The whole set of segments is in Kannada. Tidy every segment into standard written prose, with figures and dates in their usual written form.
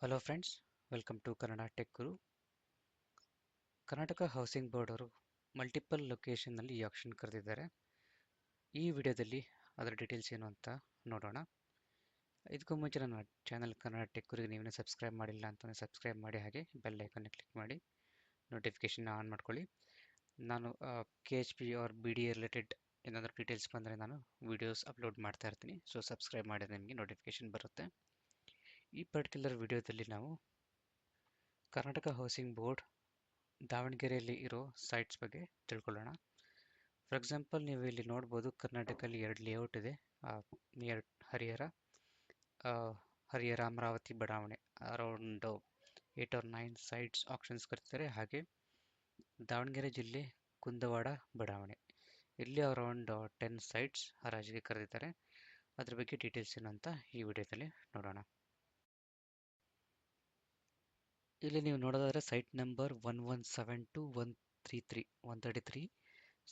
Hello friends, welcome to Kannada tech Guru. Karnataka housing board ಅವರು ಮಲ್ಟಿಪಲ್ ಲೊಕೇಶನ್ನಲ್ಲಿ ಈ ಆಕ್ಷನ್ ಕರೆದಿದ್ದಾರೆ. ಈ ವಿಡಿಯೋದಲ್ಲಿ ಅದರ ಡೀಟೇಲ್ಸ್ ಏನು ಅಂತ ನೋಡೋಣ. ಇದಕ್ಕೂ ಮುಂಚೆ ನನ್ನ ಚಾನಲ್ ಕನ್ನಡ ಟೆಕ್ ಗುರಿಗೆ ನೀವೇನು ಸಬ್ಸ್ಕ್ರೈಬ್ ಮಾಡಿಲ್ಲ ಅಂತಂದರೆ ಸಬ್ಸ್ಕ್ರೈಬ್ ಮಾಡಿ, ಹಾಗೆ ಬೆಲ್ ಐಕನ್ನ ಕ್ಲಿಕ್ ಮಾಡಿ ನೋಟಿಫಿಕೇಷನ್ ಆನ್ ಮಾಡ್ಕೊಳ್ಳಿ. ನಾನು KHP ಆರ್ BDA ರಿಲೇಟೆಡ್ ಏನಾದರೂ ಡೀಟೇಲ್ಸ್ ಬಂದರೆ ನಾನು ವೀಡಿಯೋಸ್ ಅಪ್ಲೋಡ್ ಮಾಡ್ತಾ ಇರ್ತೀನಿ. ಸೊ ಸಬ್ಸ್ಕ್ರೈಬ್ ಮಾಡಿದ್ರೆ ನಿಮಗೆ ನೋಟಿಫಿಕೇಷನ್ ಬರುತ್ತೆ. ಈ ಪರ್ಟಿಕ್ಯುಲರ್ ವಿಡಿಯೋದಲ್ಲಿ ನಾವು ಕರ್ನಾಟಕ ಹೌಸಿಂಗ್ ಬೋರ್ಡ್ ದಾವಣಗೆರೆಯಲ್ಲಿ ಇರೋ ಸೈಟ್ಸ್ ಬಗ್ಗೆ ತಿಳ್ಕೊಳ್ಳೋಣ. ಫಾರ್ ಎಕ್ಸಾಂಪಲ್, ನೀವು ಇಲ್ಲಿ ನೋಡ್ಬೋದು, ಕರ್ನಾಟಕದಲ್ಲಿ 2 ಲೇಔಟ್ ಇದೆ. ನಿಯರ್ ಹರಿಹರ ಅಮರಾವತಿ ಬಡಾವಣೆ ಅರೌಂಡ್ 8 or 9 ಸೈಟ್ಸ್ ಆಪ್ಷನ್ಸ್ ಕರ್ತಾರೆ. ಹಾಗೆ ದಾವಣಗೆರೆ ಜಿಲ್ಲೆ ಕುಂದವಾಡ ಬಡಾವಣೆ, ಇಲ್ಲಿ ಅರೌಂಡ್ 10 ಸೈಟ್ಸ್ ಹರಾಜಿಗೆ ಕರೆದಿದ್ದಾರೆ. ಅದ್ರ ಬಗ್ಗೆ ಡೀಟೇಲ್ಸ್ ಏನು ಅಂತ ಈ ವಿಡಿಯೋದಲ್ಲಿ ನೋಡೋಣ. ಇಲ್ಲಿ ನೀವು ನೋಡೋದಾದ್ರೆ ಸೈಟ್ ನಂಬರ್ 1172 133 133.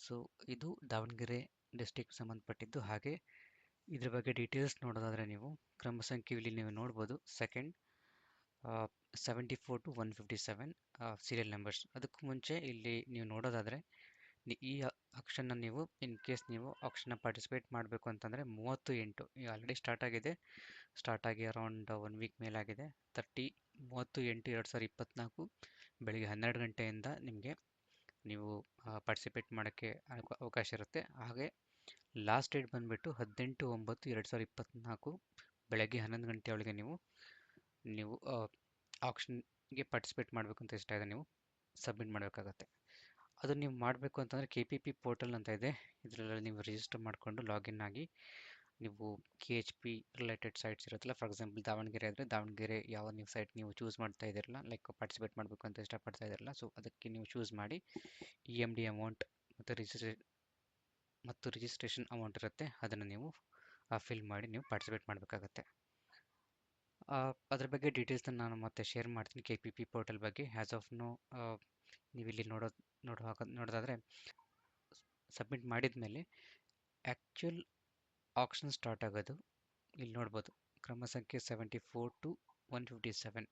ಸೊ ಇದು ದಾವಣಗೆರೆ ಡಿಸ್ಟಿಕ್ ಸಂಬಂಧಪಟ್ಟಿದ್ದು. ಹಾಗೆ ಇದ್ರ ಬಗ್ಗೆ ಡೀಟೇಲ್ಸ್ ನೋಡೋದಾದ್ರೆ ನೀವು ಕ್ರಮ ಸಂಖ್ಯೆ ಇಲ್ಲಿ ನೀವು ನೋಡ್ಬೋದು, ಸೆಕೆಂಡ್ 74 to 157 ಸೀರಿಯಲ್ ನಂಬರ್ಸ್. ಅದಕ್ಕೂ ಮುಂಚೆ ಇಲ್ಲಿ ನೀವು ನೋಡೋದಾದ್ರೆ ಈ ಆಕ್ಷನ್ನ ನೀವು ಇನ್ ಕೇಸ್ ನೀವು ಆಕ್ಷನ್ನ ಪಾರ್ಟಿಸಿಪೇಟ್ ಮಾಡಬೇಕು ಅಂತಂದರೆ 38 ಆಲ್ರೆಡಿ ಸ್ಟಾರ್ಟ್ ಆಗಿ ಅರೌಂಡ್ 1 ವೀಕ್ ಮೇಲಾಗಿದೆ. 30/8/2024 ಬೆಳಿಗ್ಗೆ 12 ಗಂಟೆಯಿಂದ ನೀವು ಪಾರ್ಟಿಸಿಪೇಟ್ ಮಾಡೋಕ್ಕೆ ಅವಕಾಶ ಇರುತ್ತೆ. ಹಾಗೆ ಲಾಸ್ಟ್ ಡೇಟ್ ಬಂದುಬಿಟ್ಟು 18/9/2024 ಬೆಳಗ್ಗೆ 11 ಗಂಟೆ ಒಳಗೆ ನೀವು ಆಕ್ಷನ್ಗೆ ಪಾರ್ಟಿಸಿಪೇಟ್ ಮಾಡಬೇಕು ಅಂತ ಇಷ್ಟ ಇದೆ, ನೀವು ಸಬ್ಮಿಟ್ ಮಾಡಬೇಕಾಗತ್ತೆ. ಅದು ನೀವು ಮಾಡಬೇಕು ಅಂತಂದರೆ KPP ಪೋರ್ಟಲ್ ಅಂತ ಇದೆ. ಇದರಲ್ಲಿ ನೀವು ರಿಜಿಸ್ಟರ್ ಮಾಡಿಕೊಂಡು ಲಾಗಿನ್ ಆಗಿ ನೀವು KHP ರಿಲೇಟೆಡ್ ಸೈಟ್ಸ್ ಇರುತ್ತಲ್ಲ, ಫಾರ್ ಎಕ್ಸಾಂಪಲ್ ದಾವಣಗೆರೆ ಆದರೆ ದಾವಣಗೆರೆ ಯಾವ ನೀವು ಸೈಟ್ ನೀವು ಚೂಸ್ ಮಾಡ್ತಾ ಇದ್ದೀರಲ್ಲ, ಲೈಕ್ ಪಾರ್ಟಿಸಿಪೇಟ್ ಮಾಡಬೇಕು ಅಂತ ಇಷ್ಟಪಡ್ತಾ ಇದ್ದೀರಲ್ಲ, ಸೊ ಅದಕ್ಕೆ ನೀವು ಚೂಸ್ ಮಾಡಿ EMD ಅಮೌಂಟ್ ಮತ್ತು ರಿಜಿಸ್ಟ್ರೇಷನ್ ಅಮೌಂಟ್ ಇರುತ್ತೆ, ಅದನ್ನು ನೀವು ಫಿಲ್ ಮಾಡಿ ನೀವು ಪಾರ್ಟಿಸಿಪೇಟ್ ಮಾಡಬೇಕಾಗತ್ತೆ. ಅದ್ರ ಬಗ್ಗೆ ಡೀಟೇಲ್ಸ್ನ ನಾನು ಮತ್ತೆ ಶೇರ್ ಮಾಡ್ತೀನಿ KPP ಪೋರ್ಟಲ್ ಬಗ್ಗೆ. ಆ್ಯಸ್ ಆಫ್ ನೋ ನೀವು ಇಲ್ಲಿ ನೋಡೋದಾದರೆ ಸಬ್ಮಿಟ್ ಮಾಡಿದ ಮೇಲೆ ಆ್ಯಕ್ಚುಯಲ್ ಆಕ್ಷನ್ ಸ್ಟಾರ್ಟ್ ಆಗೋದು ಇಲ್ಲಿ ನೋಡ್ಬೋದು, ಕ್ರಮ ಸಂಖ್ಯೆ 74 to 157.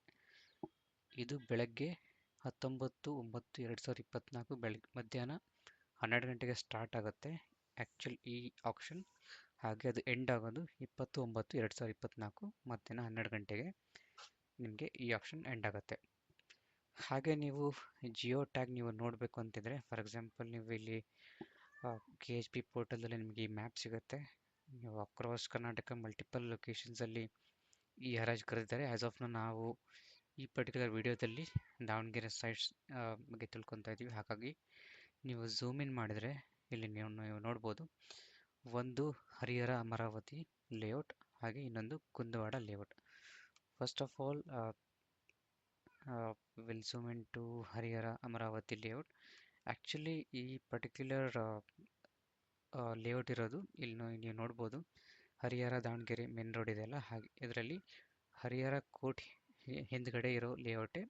ಇದು ಬೆಳಗ್ಗೆ 19/9/2024 ಬೆಳಗ್ಗೆ ಮಧ್ಯಾಹ್ನ 12 ಗಂಟೆಗೆ ಸ್ಟಾರ್ಟ್ ಆಗುತ್ತೆ ಆ್ಯಕ್ಚುಲ್ ಈ ಆಕ್ಷನ್. ಹಾಗೆ ಅದು ಎಂಡ್ ಆಗೋದು 20/9/2024 ಮಧ್ಯಾಹ್ನ 12 ಗಂಟೆಗೆ ನಿಮಗೆ ಈ ಆಕ್ಷನ್ ಎಂಡ್ ಆಗುತ್ತೆ. ಹಾಗೆ ನೀವು ಜಿಯೋ ಟ್ಯಾಗ್ ನೀವು ನೋಡಬೇಕು ಅಂತಿದ್ರೆ, ಫಾರ್ ಎಕ್ಸಾಂಪಲ್ ನೀವು ಇಲ್ಲಿ KHP ಪೋರ್ಟಲಲ್ಲಿ ನಿಮಗೆ ಈ ಮ್ಯಾಪ್ ಸಿಗುತ್ತೆ. ನೀವು ಅಕ್ರಾಸ್ ಕರ್ನಾಟಕ ಮಲ್ಟಿಪಲ್ ಲೊಕೇಶನ್ಸಲ್ಲಿ ಈ ಹರಾಜು ಕರೆದಿದ್ದಾರೆ. ಆ್ಯಸ್ ಆಫ್ ನಾವು ಈ ಪರ್ಟಿಕ್ಯುಲರ್ ವಿಡಿಯೋದಲ್ಲಿ ದಾವಣಗೆರೆ ಸೈಟ್ಸ್ ಬಗ್ಗೆ ತಿಳ್ಕೊತಾ ಇದ್ದೀವಿ. ಹಾಗಾಗಿ ನೀವು ಝೂಮ್ ಇನ್ ಮಾಡಿದರೆ ಇಲ್ಲಿ ನೀವು ನೋಡ್ಬೋದು, ಒಂದು ಹರಿಹರ ಅಮರಾವತಿ ಲೇಔಟ್, ಹಾಗೆ ಇನ್ನೊಂದು Kundawada layout. First of all will zoom in to Harihara Amaravati layout. Actually ಈ ಪರ್ಟಿಕ್ಯುಲರ್ ಲೇಔಟ್ ಇರೋದು ಇಲ್ಲಿ ನೀವು ನೋಡ್ಬೋದು, ಹರಿಹರ ದಾವಣಗೆರೆ ಮೇನ್ ರೋಡ್ ಇದೆಯಲ್ಲ, ಹಾಗೆ ಇದರಲ್ಲಿ ಹರಿಹರ ಕೋರ್ಟ್ ಹಿಂದ್ಗಡೆ ಇರೋ ಲೇಔಟೇ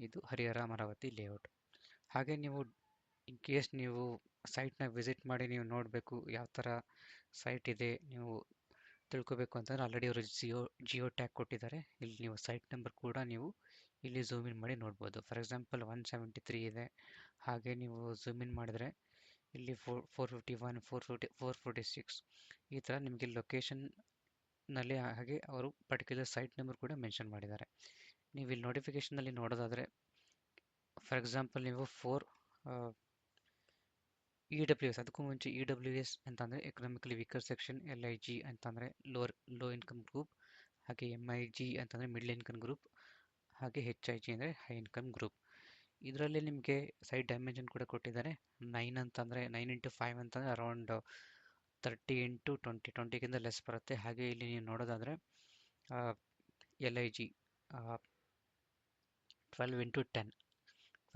ಇದು ಹರಿಹರ ಅಮರಾವತಿ ಲೇಔಟ್. ಹಾಗೆ ನೀವು ಇನ್ ಕೇಸ್ ನೀವು ಸೈಟ್ನ ವಿಸಿಟ್ ಮಾಡಿ ನೀವು ನೋಡಬೇಕು ಯಾವ ಥರ ಸೈಟ್ ಇದೆ ನೀವು ತಿಳ್ಕೊಬೇಕು ಅಂತಂದರೆ ಆಲ್ರೆಡಿ ಅವರು ಜಿಯೋ ಟ್ಯಾಗ್ ಕೊಟ್ಟಿದ್ದಾರೆ. ಇಲ್ಲಿ ನೀವು ಸೈಟ್ ನಂಬರ್ ಕೂಡ ನೀವು ಇಲ್ಲಿ ಝೂಮ್ ಇನ್ ಮಾಡಿ ನೋಡ್ಬೋದು. ಫಾರ್ ಎಕ್ಸಾಂಪಲ್ 173 ಇದೆ. ಹಾಗೆ ನೀವು ಝೂಮ್ ಇನ್ ಮಾಡಿದ್ರೆ ಇಲ್ಲಿ 451 446 ಈ ಥರ ನಿಮಗೆ ಲೊಕೇಶನ್ನಲ್ಲಿ ಹಾಗೆ ಅವರು ಪರ್ಟಿಕ್ಯುಲರ್ ಸೈಟ್ ನಂಬರ್ ಕೂಡ ಮೆನ್ಷನ್ ಮಾಡಿದ್ದಾರೆ. ನೀವು ಇಲ್ಲಿ ನೋಟಿಫಿಕೇಷನಲ್ಲಿ ನೋಡೋದಾದರೆ, ಫಾರ್ ಎಕ್ಸಾಂಪಲ್ ನೀವು 4 EWS, ಅದಕ್ಕೂ ಮುಂಚೆ EWS ಅಂತಂದರೆ ಎಕನಾಮಿಕಲಿ ವೀಕರ್ ಸೆಕ್ಷನ್, LIG ಅಂತಂದರೆ ಲೋ ಇನ್ಕಮ್ ಗ್ರೂಪ್, ಹಾಗೆ MIG ಅಂತಂದರೆ ಮಿಡ್ಲ್ ಇನ್ಕಮ್ ಗ್ರೂಪ್, ಹಾಗೆ HIG ಅಂದರೆ ಹೈ ಇನ್ಕಮ್ ಗ್ರೂಪ್. ಇದರಲ್ಲಿ ನಿಮಗೆ ಸೈಟ್ ಡೈಮೆನ್ಷನ್ ಕೂಡ ಕೊಟ್ಟಿದ್ದಾರೆ. 9 ಅಂತಂದರೆ 9x5 ಅಂತಂದರೆ ಅರೌಂಡ್ 30x20 20ಗಿಂತ ಲೆಸ್ ಬರುತ್ತೆ. ಹಾಗೆ ಇಲ್ಲಿ ನೀವು ನೋಡೋದಾದರೆ LIG 12x10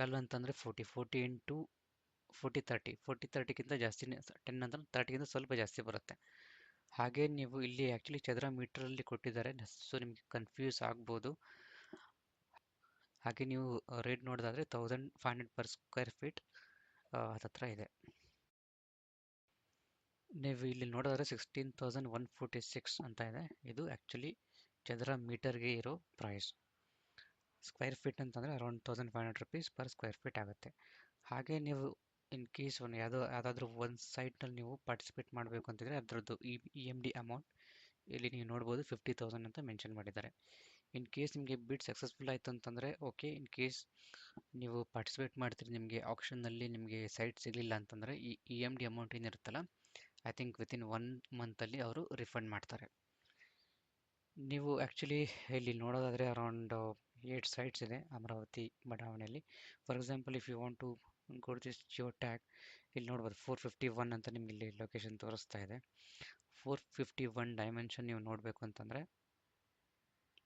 12 ಅಂತಂದರೆ 40 40x40 30ಗಿಂತ ಜಾಸ್ತಿನೇ, 10 ಅಂತಂದರೆ 30ಗಿಂತ ಸ್ವಲ್ಪ ಜಾಸ್ತಿ ಬರುತ್ತೆ. ಹಾಗೆ ನೀವು ಇಲ್ಲಿ ಆ್ಯಕ್ಚುಲಿ ಚದರ ಮೀಟ್ರಲ್ಲಿ ಕೊಟ್ಟಿದ್ದಾರೆ, ಸೊ ನಿಮಗೆ ಕನ್ಫ್ಯೂಸ್ ಆಗ್ಬೋದು. ಹಾಗೆ ನೀವು ರೇಟ್ ನೋಡೋದಾದರೆ 1500 per square feet ಹತ್ರ ಇದೆ. ನೀವು ಇಲ್ಲಿ ನೋಡೋದಾದ್ರೆ 16,146 ಅಂತ ಇದೆ. ಇದು ಆ್ಯಕ್ಚುಲಿ ಚದರ ಮೀಟರ್ಗೆ ಇರೋ ಪ್ರೈಸ್. ಸ್ಕ್ವೇರ್ ಫೀಟ್ ಅಂತಂದರೆ around 1500 rupees per square feet ಆಗುತ್ತೆ. ಹಾಗೆ ನೀವು ಇನ್ ಕೇಸ್ ಯಾವುದಾದ್ರೂ ಒಂದು ಸೈಟ್ನಲ್ಲಿ ನೀವು ಪಾರ್ಟಿಸಿಪೇಟ್ ಮಾಡಬೇಕು ಅಂತಿದ್ರೆ ಅದರದ್ದು EMD ಅಮೌಂಟ್ ಇಲ್ಲಿ ನೀವು ನೋಡ್ಬೋದು 50,000 ಅಂತ ಮೆನ್ಷನ್ ಮಾಡಿದ್ದಾರೆ. ಇನ್ ಕೇಸ್ ನಿಮಗೆ ಬಿಡ್ ಸಕ್ಸಸ್ಫುಲ್ ಆಯಿತು ಅಂತಂದರೆ ಓಕೆ. ಇನ್ ಕೇಸ್ ನೀವು ಪಾರ್ಟಿಸಿಪೇಟ್ ಮಾಡ್ತೀರಿ, ನಿಮಗೆ ಆಪ್ಷನ್ನಲ್ಲಿ ನಿಮಗೆ ಸೈಟ್ ಸಿಗಲಿಲ್ಲ ಅಂತಂದರೆ ಈ EMD ಅಮೌಂಟ್ ಏನಿರುತ್ತಲ್ಲ, ಐ ಥಿಂಕ್ ವಿತಿನ್ 1 ಮಂತಲ್ಲಿ ಅವರು ರಿಫಂಡ್ ಮಾಡ್ತಾರೆ. ನೀವು ಆ್ಯಕ್ಚುಲಿ ಇಲ್ಲಿ ನೋಡೋದಾದರೆ ಅರೌಂಡ್ 8 ಸೈಟ್ಸ್ ಇದೆ ಅಮರಾವತಿ ಬಡಾವಣೆಯಲ್ಲಿ. For example if you want to go to this geo tag, ಇಲ್ಲಿ ನೋಡ್ಬೋದು 451 ಅಂತ ನಿಮಗೆ ಇಲ್ಲಿ ಲೊಕೇಶನ್ ತೋರಿಸ್ತಾ ಇದೆ. 451 ಡೈಮೆನ್ಷನ್ ನೀವು ನೋಡಬೇಕು ಅಂತಂದರೆ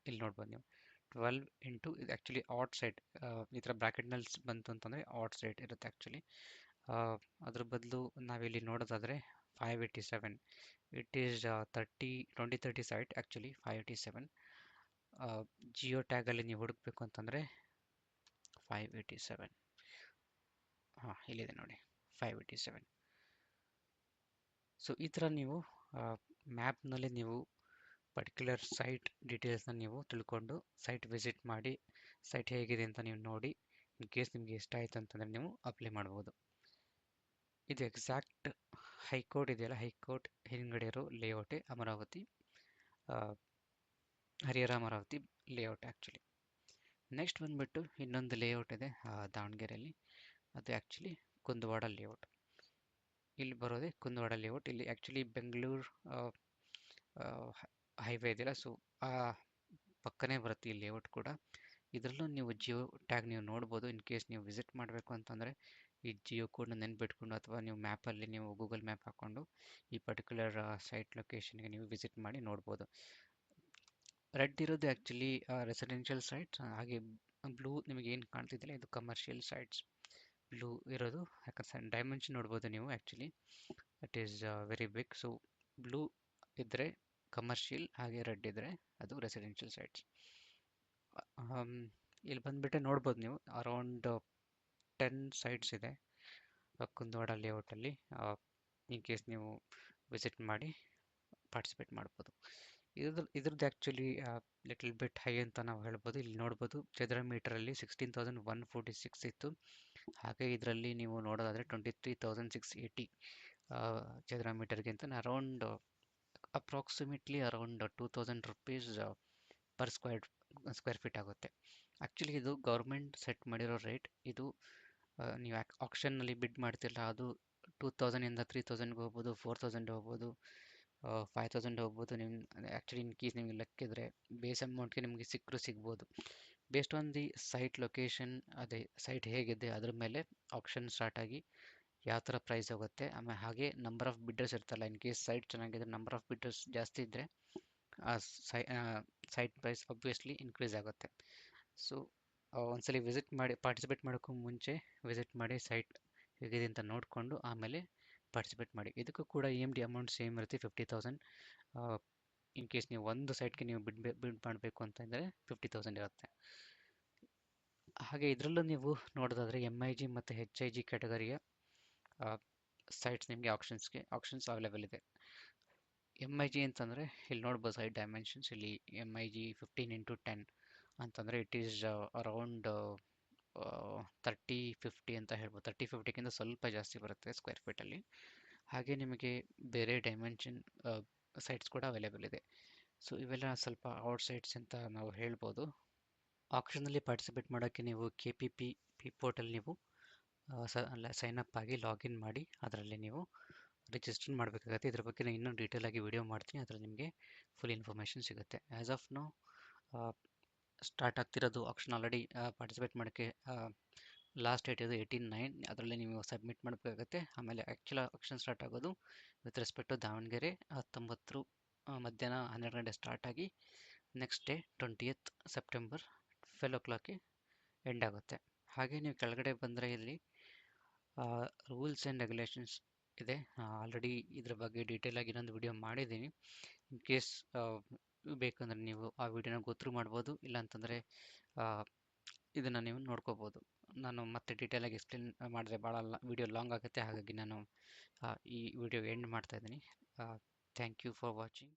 ಇಲ್ಲಿ ನೋಡ್ಬೋದು ನೀವು 12 ಇಂಟು ಇದು ಆ್ಯಕ್ಚುಲಿ ಆಟ್ ಸೈಟ್. ಈ ಥರ ಬ್ರ್ಯಾಕೆಟ್ನಲ್ಲಿ ಬಂತು ಅಂತಂದರೆ ಆಟ್ ಸೈಟ್ ಇರುತ್ತೆ ಆ್ಯಕ್ಚುಲಿ. ಅದ್ರ ಬದಲು ನಾವಿಲ್ಲಿ ನೋಡೋದಾದರೆ 587, it is 2030 site actually 587. Geo ಟ್ಯಾಗಲ್ಲಿ ನೀವು ಹುಡುಕಬೇಕು ಅಂತಂದರೆ 587, ಇಲ್ಲಿದೆ ನೋಡಿ 587. ಸೊ ಈ ಥರ ನೀವು ಮ್ಯಾಪ್ನಲ್ಲಿ ನೀವು ಪರ್ಟಿಕ್ಯುಲರ್ ಸೈಟ್ ಡೀಟೇಲ್ಸ್ನ ನೀವು ತಿಳ್ಕೊಂಡು ಸೈಟ್ ವಿಸಿಟ್ ಮಾಡಿ ಸೈಟ್ ಹೇಗಿದೆ ಅಂತ ನೀವು ನೋಡಿ ಇನ್ ಕೇಸ್ ನಿಮಗೆ ಇಷ್ಟ ಆಯಿತು ಅಂತಂದರೆ ನೀವು ಅಪ್ಲೈ ಮಾಡ್ಬೋದು. ಇದು ಎಕ್ಸಾಕ್ಟ್ ಹೈಕೋರ್ಟ್ ಇದೆಯಲ್ಲ, ಹೈಕೋರ್ಟ್ ಹಿಂದ್ಗಡೆ ಇರೋ ಲೇಔಟೇ Amaravati, Harihara Amaravati layout actually. Next ಬಂದುಬಿಟ್ಟು ಇನ್ನೊಂದು ಲೇಔಟ್ ಇದೆ ದಾವಣಗೆರೆಯಲ್ಲಿ, ಅದು ಆ್ಯಕ್ಚುಲಿ ಕುಂದವಾಡ ಲೇಔಟ್. ಇಲ್ಲಿ ಬರೋದೇ ಕುಂದವಾಡ ಲೇಔಟ್. ಇಲ್ಲಿ ಆ್ಯಕ್ಚುಲಿ ಬೆಂಗಳೂರು ಹೈವೇ ಇದೆಯಲ್ಲ, ಸೊ ಆ ಪಕ್ಕನೇ ಬರುತ್ತೆ ಈ ಲೇಔಟ್ ಕೂಡ. ಇದರಲ್ಲೂ ನೀವು ಜಿಯೋ ಟ್ಯಾಗ್ ನೀವು ನೋಡ್ಬೋದು. ಇನ್ ಕೇಸ್ ನೀವು ವಿಸಿಟ್ ಮಾಡಬೇಕು ಅಂತಂದರೆ ಈ ಜಿಯೋ ಕೋಡ್ನ ನೆನ್ಪಿಟ್ಕೊಂಡು ಅಥವಾ ನೀವು ಮ್ಯಾಪಲ್ಲಿ ನೀವು ಗೂಗಲ್ ಮ್ಯಾಪ್ ಹಾಕ್ಕೊಂಡು ಈ ಪರ್ಟಿಕ್ಯುಲರ್ ಸೈಟ್ ಲೊಕೇಶನ್ಗೆ ನೀವು ವಿಸಿಟ್ ಮಾಡಿ ನೋಡ್ಬೋದು. ರೆಡ್ ಇರೋದು ಆ್ಯಕ್ಚುಲಿ ರೆಸಿಡೆನ್ಷಿಯಲ್ ಸೈಟ್ಸ್, ಹಾಗೆ ಬ್ಲೂ ನಿಮಗೆ ಏನು ಕಾಣ್ತಿದ್ದಿಲ್ಲ ಇದು ಕಮರ್ಷಿಯಲ್ ಸೈಟ್ಸ್. ಬ್ಲೂ ಇರೋದು ಯಾಕಂದ್ರೆ ಡೈಮೆನ್ಷನ್ ನೋಡ್ಬೋದು ನೀವು actually it is very big. So blue ಇದ್ದರೆ ಕಮರ್ಷಿಯಲ್, ಹಾಗೆ ರೆಡ್ ಇದ್ದರೆ ಅದು ರೆಸಿಡೆನ್ಷಿಯಲ್ ಸೈಟ್ಸ್. ಇಲ್ಲಿ ಬಂದುಬಿಟ್ಟೆ ನೋಡ್ಬೋದು ನೀವು ಅರೌಂಡ್ 10 ಸೈಟ್ಸ್ ಇದೆ ಕುಂದವಾಡ ಲೇಔಟಲ್ಲಿ. ಇನ್ ಕೇಸ್ ನೀವು ವಿಸಿಟ್ ಮಾಡಿ ಪಾರ್ಟಿಸಿಪೇಟ್ ಮಾಡ್ಬೋದು. ಇದ್ರದ್ದು ಆ್ಯಕ್ಚುಲಿ ಲಿಟಲ್ ಬಿಟ್ ಹೈ ಅಂತ ನಾವು ಹೇಳ್ಬೋದು. ಇಲ್ಲಿ ನೋಡ್ಬೋದು ಚದರ ಮೀಟರಲ್ಲಿ 16,146 ಇತ್ತು. ಹಾಗೆ ಇದರಲ್ಲಿ ನೀವು ನೋಡೋದಾದರೆ 23,680 ಚದರ ಮೀಟರ್ಗಿಂತ around approximately around 2,000 rupees per square feet ಆಗುತ್ತೆ. ಆ್ಯಕ್ಚುಲಿ ಇದು ಗೌರ್ಮೆಂಟ್ ಸೆಟ್ ಮಾಡಿರೋ ರೇಟ್. ಇದು ನೀವು ಆಕ್ಷನ್ನಲ್ಲಿ ಬಿಡ್ ಮಾಡ್ತಿರಲ್ಲ ಅದು 2,000ಇಂದ 3,000ಗೆ ಹೋಗ್ಬೋದು, 4,000 ಹೋಗ್ಬೋದು, 5,000 ಹೋಗ್ಬೋದು. ನೀವು ಆ್ಯಕ್ಚುಲಿ ಇನ್ ಕೇಸ್ ನಿಮಗೆ ಲೆಕ್ಕಿದ್ರೆ ಬೇಸ್ ಅಮೌಂಟ್ಗೆ ನಿಮಗೆ ಸಿಗ್ಬೋದು. Based on the site location, ಅದೇ ಸೈಟ್ ಹೇಗಿದೆ ಅದ್ರ ಮೇಲೆ ಆಕ್ಷನ್ ಸ್ಟಾರ್ಟ್ ಆಗಿ ಯಾವ ಥರ ಪ್ರೈಸ್ ಹೋಗುತ್ತೆ. ಆಮೇಲೆ ಹಾಗೆ ನಂಬರ್ ಆಫ್ ಬಿಡ್ಡರ್ಸ್ ಇರ್ತಲ್ಲ, ಇನ್ ಕೇಸ್ ಸೈಟ್ ಚೆನ್ನಾಗಿದ್ರೆ ನಂಬರ್ ಆಫ್ ಬಿಡ್ಡರ್ಸ್ ಜಾಸ್ತಿ ಇದ್ದರೆ ಸೈಟ್ ಪ್ರೈಸ್ ಆಬ್ವಿಯಸ್ಲಿ ಇನ್ಕ್ರೀಸ್ ಆಗುತ್ತೆ. ಸೊ ಒಂದ್ಸಲಿ ವಿಸಿಟ್ ಮಾಡಿ, ಪಾರ್ಟಿಸಿಪೇಟ್ ಮಾಡೋಕ್ಕೂ ಮುಂಚೆ ವಿಸಿಟ್ ಮಾಡಿ ಸೈಟ್ ಹೇಗಿದೆ ಅಂತ ನೋಡಿಕೊಂಡು ಆಮೇಲೆ ಪಾರ್ಟಿಸಿಪೇಟ್ ಮಾಡಿ. ಇದಕ್ಕೂ ಕೂಡ EMD ಅಮೌಂಟ್ ಸೇಮ್ ಇರುತ್ತೆ 50,000. ಇನ್ ಕೇಸ್ ನೀವು ಒಂದು ಸೈಟ್ಗೆ ನೀವು ಬಿಡ್ ಮಾಡಬೇಕು ಅಂತಂದರೆ 50,000 ಇರುತ್ತೆ. ಹಾಗೆ ಇದರಲ್ಲೂ ನೀವು ನೋಡೋದಾದರೆ MIG ಮತ್ತು HIG ಕ್ಯಾಟಗರಿಯ ಸೈಟ್ಸ್ ನಿಮಗೆ ಆಪ್ಷನ್ಸ್ ಅವೈಲೇಬಲ್ ಇದೆ. MIG ಅಂತಂದರೆ ಇಲ್ಲಿ ನೋಡ್ಬೋದು ಸೈಟ್ ಡೈಮೆನ್ಷನ್ಸ್. ಇಲ್ಲಿ MIG 15x10 ಅಂತಂದರೆ ಇಟ್ ಈಸ್ ಅರೌಂಡ್ 30-50 ಅಂತ ಹೇಳ್ಬೋದು. 30-50ಗಿಂತ ಸ್ವಲ್ಪ ಜಾಸ್ತಿ ಬರುತ್ತೆ ಸ್ಕ್ವೇರ್ ಫೀಟಲ್ಲಿ. ಹಾಗೆ ನಿಮಗೆ ಬೇರೆ ಡೈಮೆನ್ಷನ್ ಸೈಟ್ಸ್ ಕೂಡ ಅವೈಲೇಬಲ್ ಇದೆ. ಸೊ ಇವೆಲ್ಲ ಸ್ವಲ್ಪ ಔಟ್ ಸೈಟ್ಸ್ ಅಂತ ನಾವು ಹೇಳ್ಬೋದು. ಆಕ್ಷನಲ್ಲಿ ಪಾರ್ಟಿಸಿಪೇಟ್ ಮಾಡೋಕ್ಕೆ ನೀವು KPP ಪೋರ್ಟಲ್ ನೀವು ಸೈನ್ ಅಪ್ ಆಗಿ ಲಾಗಿನ್ ಮಾಡಿ ಅದರಲ್ಲಿ ನೀವು ರಿಜಿಸ್ಟರ್ ಮಾಡಬೇಕಾಗತ್ತೆ. ಇದ್ರ ಬಗ್ಗೆ ನಾನು ಇನ್ನೂ ಡೀಟೇಲ್ ಆಗಿ ವಿಡಿಯೋ ಮಾಡ್ತೀನಿ, ಅದರಲ್ಲಿ ನಿಮಗೆ ಫುಲ್ ಇನ್ಫಾರ್ಮೇಷನ್ ಸಿಗುತ್ತೆ. ಆ್ಯಸ್ ಆಫ್ ನೌ ಸ್ಟಾರ್ಟ್ ಆಗ್ತಿರೋದು ಆಕ್ಷನ್. ಆಲ್ರೆಡಿ ಪಾರ್ಟಿಸಿಪೇಟ್ ಮಾಡೋಕ್ಕೆ ಲಾಸ್ಟ್ ಡೇಟ್ ಇದು 18/9, ಅದರಲ್ಲಿ ನೀವು ಸಬ್ಮಿಟ್ ಮಾಡಬೇಕಾಗತ್ತೆ. ಆಮೇಲೆ ಆ್ಯಕ್ಚುಲ್ ಆಕ್ಷನ್ ಸ್ಟಾರ್ಟ್ ಆಗೋದು ವಿತ್ ರೆಸ್ಪೆಕ್ಟ್ ಟು ದಾವಣಗೆರೆ 19 ಮಧ್ಯಾಹ್ನ 12 ಗಂಟೆ ಸ್ಟಾರ್ಟ್ ಆಗಿ next day 20th September 12 o'clock end ಆಗುತ್ತೆ. ಹಾಗೆ ನೀವು ಕೆಳಗಡೆ ಬಂದರೆ ಇಲ್ಲಿ ರೂಲ್ಸ್ ಆ್ಯಂಡ್ ರೆಗ್ಯುಲೇಷನ್ಸ್ ಇದೆ. ಆಲ್ರೆಡಿ ಇದ್ರ ಬಗ್ಗೆ ಡೀಟೇಲ್ ಆಗಿ ಇನ್ನೊಂದು ವಿಡಿಯೋ ಮಾಡಿದ್ದೀನಿ. ಇನ್ ಕೇಸ್ ಬೇಕಂದರೆ ನೀವು ಆ ವಿಡಿಯೋನ ಗೊತ್ತೂ ಮಾಡ್ಬೋದು, ಇಲ್ಲಾಂತಂದರೆ ಇದನ್ನು ನೀವು ನೋಡ್ಕೋಬೋದು. ನಾನು ಮತ್ತೆ ಡೀಟೇಲಾಗಿ ಎಕ್ಸ್ಪ್ಲೇನ್ ಮಾಡಿದ್ರೆ ಭಾಳ ವಿಡಿಯೋ ಲಾಂಗ್ ಆಗುತ್ತೆ, ಹಾಗಾಗಿ ನಾನು ಈ ವಿಡಿಯೋ ಎಂಡ್ ಮಾಡ್ತಾಯಿದ್ದೀನಿ. Thank you for watching.